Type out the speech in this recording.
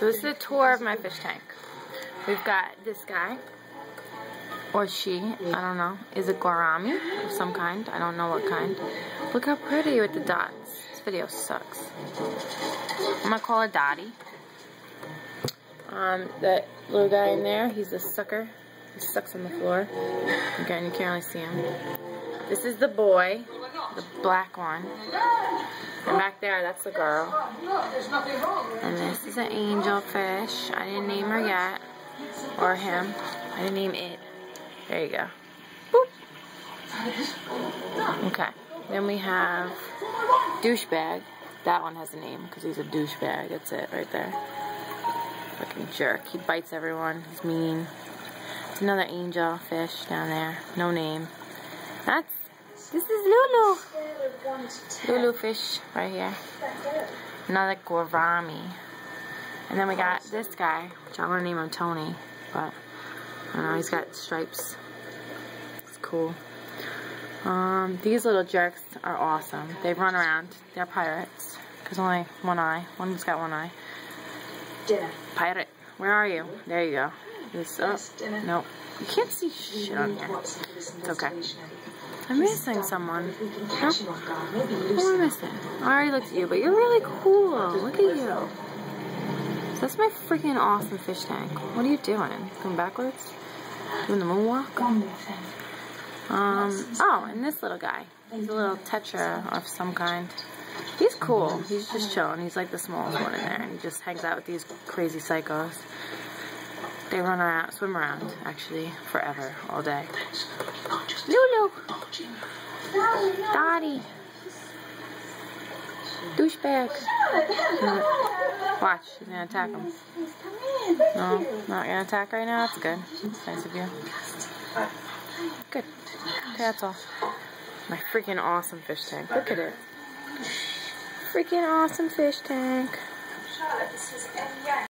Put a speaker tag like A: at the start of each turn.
A: So this is a tour of my fish tank. We've got this guy, or she, I don't know, is a gourami of some kind. I don't know what kind. Look how pretty with the dots. This video sucks. I'm gonna call her Dottie. That little guy in there, he's a sucker. He sucks on the floor. Again, you can't really see him. This is the boy, the black one. And back there, that's the girl. And this is an angelfish. I didn't name her yet. Or him. I didn't name it. There you go. Boop. Okay. Then we have douchebag. That one has a name because he's a douchebag. That's it right there. Fucking jerk. He bites everyone. He's mean. It's another angelfish down there. No name. This is Lulu. Lulu fish right here. Another gourami. And then we got this guy, which I want to name him Tony, but I don't know, he's got stripes. It's cool. These little jerks are awesome. They run around. They're pirates. Because only one eye. One's got one eye. Pirate. Where are you? There you go. This up. Nope. You can't see shit on here. It's okay. I'm missing someone. No? Who am I missing? I already looked at you, but you're really cool. Look at you. So that's my freaking awesome fish tank. What are you doing? Going backwards? Doing the moonwalk? Oh, and this little guy. He's a little tetra of some kind. He's cool. He's just chilling. He's like the smallest one in there. And he just hangs out with these crazy psychos. They run around, swim around, actually, forever, all day. Lulu! Dottie! Douchebag! Watch, she's gonna attack him. No, not gonna attack right now? That's good. That's nice of you. Good. Okay, that's all. My freaking awesome fish tank. Look at it. Freaking awesome fish tank.